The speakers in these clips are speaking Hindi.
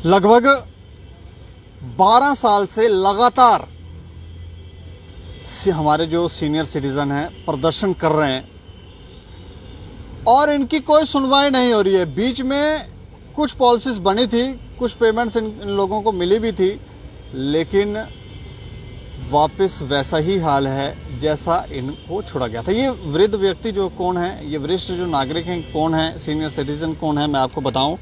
लगभग 12 साल से लगातार हमारे जो सीनियर सिटीजन हैं प्रदर्शन कर रहे हैं और इनकी कोई सुनवाई नहीं हो रही है। बीच में कुछ पॉलिसीज बनी थी, कुछ पेमेंट्स इन लोगों को मिली भी थी, लेकिन वापस वैसा ही हाल है जैसा इनको छोड़ा गया था। ये वृद्ध व्यक्ति जो कौन है, ये वरिष्ठ जो नागरिक हैं कौन है, सीनियर सिटीजन कौन है, मैं आपको बताऊं।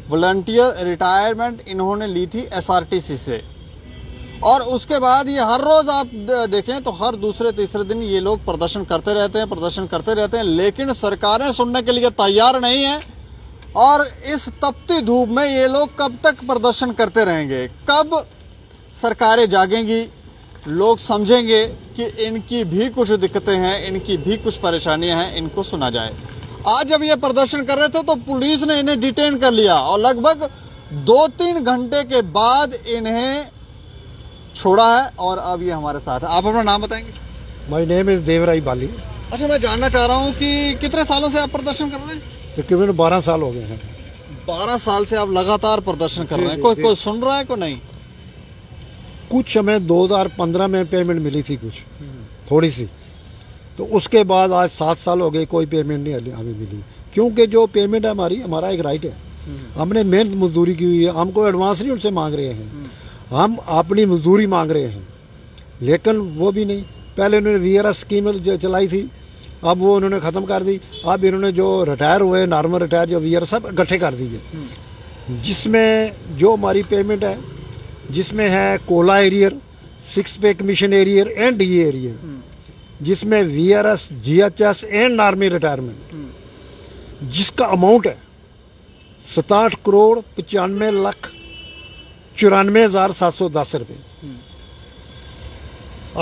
वॉलंटियर रिटायरमेंट इन्होंने ली थी एसआरटीसी से और उसके बाद ये हर रोज आप देखें तो हर दूसरे तीसरे दिन ये लोग प्रदर्शन करते रहते हैं, लेकिन सरकारें सुनने के लिए तैयार नहीं है। और इस तपती धूप में ये लोग कब तक प्रदर्शन करते रहेंगे, कब सरकारें जागेंगी, लोग समझेंगे कि इनकी भी कुछ दिक्कतें हैं, इनकी भी कुछ परेशानियां हैं, इनको सुना जाए। आज जब ये प्रदर्शन कर रहे थे तो पुलिस ने इन्हें डिटेन कर लिया और लगभग 2-3 घंटे के बाद इन्हें छोड़ा है और अब ये हमारे साथ है। आप अपना नाम बताएंगे? माय नेम इज देवराई बाली। अच्छा, मैं जानना चाह रहा हूँ कि कितने सालों से आप प्रदर्शन कर रहे हैं? तकरीबन 12 साल हो गए हैं। 12 साल से आप लगातार प्रदर्शन कर रहे हैं। कोई सुन रहा है, कोई नहीं? कुछ हमें 2015 में पेमेंट मिली थी, कुछ थोड़ी सी, तो उसके बाद आज 7 साल हो गए, कोई पेमेंट नहीं हमें मिली। क्योंकि जो पेमेंट है हमारा एक राइट है। हमने मेहनत मजदूरी की हुई है, हमको एडवांस नहीं उनसे मांग रहे हैं, हम अपनी मजदूरी मांग रहे हैं, लेकिन वो भी नहीं। पहले उन्होंने वीआरएस स्कीम जो चलाई थी, अब वो उन्होंने खत्म कर दी। अब इन्होंने जो रिटायर हुए, नॉर्मल रिटायर जो वीआरएस सब इकट्ठे कर दिए, जिसमें जो हमारी पेमेंट है, जिसमें है Cola arrear, 6 pay commission arrear and DA arrear, जिसमें VRS, GHS and normal retirement, जिसका अमाउंट है 67,95,94,710 रुपए।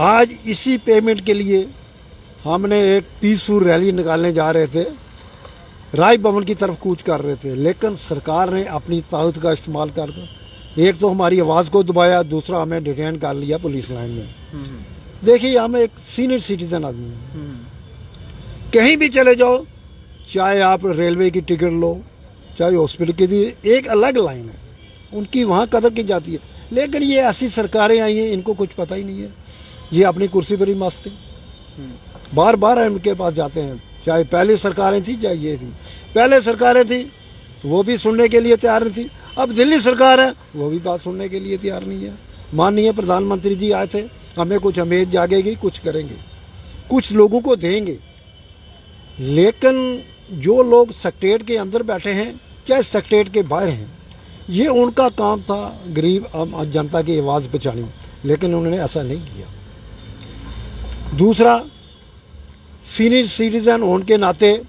आज इसी पेमेंट के लिए हमने एक पीसफुल रैली निकालने जा रहे थे, राय भवन की तरफ कूच कर रहे थे, लेकिन सरकार ने अपनी ताकत का इस्तेमाल कर एक तो हमारी आवाज को दबाया, दूसरा हमें डिटेन कर लिया पुलिस लाइन में। देखिए, हम एक सीनियर सिटीजन आदमी हैं, कहीं भी चले जाओ, चाहे आप रेलवे की टिकट लो, चाहे हॉस्पिटल की, एक अलग लाइन है उनकी, वहां कदर की जाती है। लेकिन ये ऐसी सरकारें आई हैं, इनको कुछ पता ही नहीं है, ये अपनी कुर्सी पर ही मस्त है, बार बार इनके पास जाते हैं। चाहे पहली सरकारें थी, चाहे ये थी, पहले सरकारें थी वो भी सुनने के लिए तैयार नहीं थी, अब दिल्ली सरकार है वो भी बात सुनने के लिए तैयार नहीं है। माननीय प्रधानमंत्री जी आए थे, हमें कुछ उम्मीद जागेगी, कुछ करेंगे, कुछ लोगों को देंगे, लेकिन जो लोग सेक्रेटेरिएट के अंदर बैठे हैं, चाहे सेक्रेटेरिएट के बाहर हैं, ये उनका काम था गरीब जनता की आवाज पहुंचानी, लेकिन उन्होंने ऐसा नहीं किया। दूसरा, सीनियर सिटीजन होने के नाते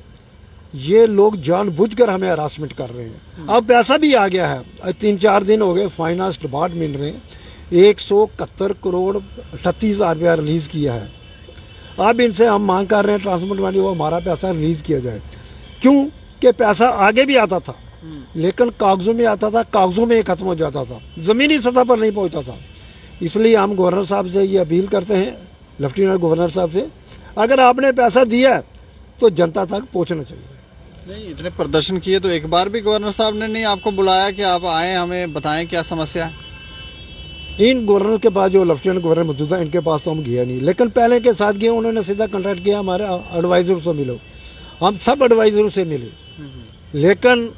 ये लोग जानबूझकर हमें हरासमेंट कर रहे हैं। अब पैसा भी आ गया है, 3-4 दिन हो गए, फाइनेंस डिपार्टमेंट ने 171 करोड़ 38 हजार रुपया रिलीज किया है। अब इनसे हम मांग कर रहे हैं ट्रांसपोर्ट वाली, वो हमारा पैसा रिलीज किया जाए। क्यों कि पैसा आगे भी आता था, लेकिन कागजों में आता था, कागजों में खत्म हो जाता था, जमीनी सतह पर नहीं पहुंचता था। इसलिए हम गवर्नर साहब से ये अपील करते हैं, लेफ्टिनेंट गवर्नर साहब से, अगर आपने पैसा दिया तो जनता तक पहुंचना चाहिए। नहीं, इतने प्रदर्शन किए तो एक बार भी गवर्नर साहब ने नहीं आपको बुलाया कि आप आए, हमें बताएं क्या समस्या है? इन गवर्नर के पास, जो लेफ्टिनेंट गवर्नर मौजूदा, इनके पास तो हम गया नहीं, लेकिन पहले के साथ गए, उन्होंने सीधा कॉन्ट्रैक्ट किया, हमारे एडवाइजर से मिलो, हम सब एडवाइजरों से मिले, लेकिन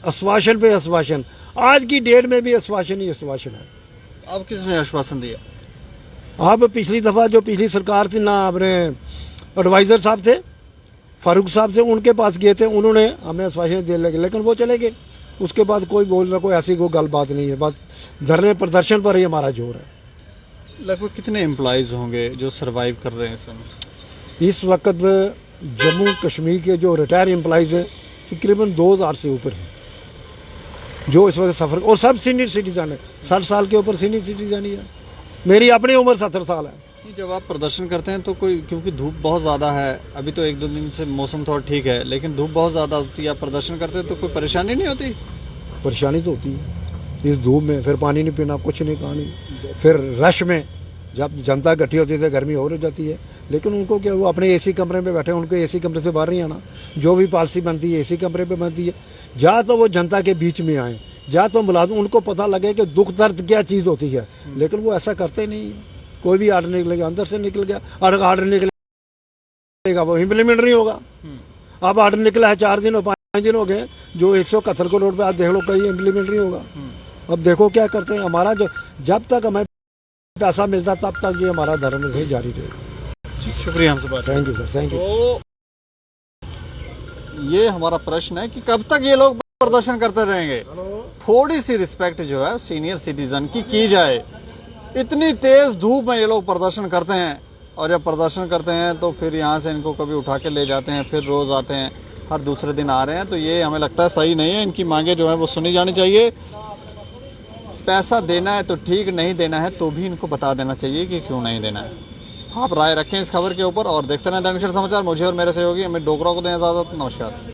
आश्वासन पे आश्वासन, आज की डेट में भी आश्वासन ही आश्वासन है। अब किसने आश्वासन दिया? अब पिछली दफा जो पिछली सरकार थी ना, अपने एडवाइजर साहब थे, फारूक साहब से, उनके पास गए थे, उन्होंने हमें आश्वासन दे लगे, लेकिन वो चले गए। उसके बाद कोई बोल रहा, कोई ऐसी कोई गल बात नहीं है, बस धरने प्रदर्शन पर ही हमारा जोर है। लगभग कितने एम्प्लॉइज होंगे जो सरवाइव कर रहे हैं इस समय? इस वक्त जम्मू कश्मीर के जो रिटायर एम्प्लॉइज है तकरीबन 2000 से ऊपर है जो इस वक्त सफर, और सब सीनियर सिटीजन है, 60 साल के ऊपर सीनियर सिटीजन ही है। मेरी अपनी उम्र 70 साल है। जब आप प्रदर्शन करते हैं तो कोई, क्योंकि धूप बहुत ज्यादा है, अभी तो 1-2 दिन से मौसम थोड़ा ठीक है, लेकिन धूप बहुत ज्यादा होती है, आप प्रदर्शन करते हैं तो कोई परेशानी नहीं होती? परेशानी तो होती है इस धूप में, फिर पानी नहीं पीना, कुछ नहीं खानी, फिर रश में जब जनता इकट्ठी होती है गर्मी और हो जाती है। लेकिन उनको क्या, वो अपने एसी कमरे में बैठे, उनको एसी कमरे से बाहर नहीं आना, जो भी पॉलिसी बनती है एसी कमरे पे बनती है। या तो वो जनता के बीच में आए, या तो मुलाजिम उनको पता लगे कि दुख दर्द क्या चीज होती है, लेकिन वो ऐसा करते नहीं है। कोई भी आर्डर निकलेगा, अंदर से निकल गया आर्डर निकलेगा, वो इम्प्लीमेंट नहीं होगा। अब आर्डर निकला है 4 दिन और 5 दिन हो गए, जो 171 करोड़ रुपए आज देख लो कहीं इम्प्लीमेंट नहीं होगा। अब देखो क्या करते हैं। हमारा जो जब तक हमें पैसा मिलता तब तक ये हमारा धर्म से जारी रहेगा। शुक्रिया हमसे बात। Thank you sir, thank you. तो ये हमारा प्रश्न है कि कब तक ये लोग प्रदर्शन करते रहेंगे। थोड़ी सी रिस्पेक्ट जो है सीनियर सिटीजन की जाए। इतनी तेज धूप में ये लोग प्रदर्शन करते हैं, और जब प्रदर्शन करते हैं तो फिर यहाँ से इनको कभी उठा के ले जाते हैं, फिर रोज आते हैं, हर दूसरे दिन आ रहे हैं। तो ये हमें लगता है सही नहीं है। इनकी मांगे जो है वो सुनी जानी चाहिए। पैसा देना है तो ठीक, नहीं देना है तो भी इनको बता देना चाहिए कि क्यों नहीं देना है। आप राय रखें इस खबर के ऊपर और देखते रहें दैनिक सवेरा समाचार। मुझे और मेरे सहयोगी अमित डोगरा को दें इजाजत। नमस्कार।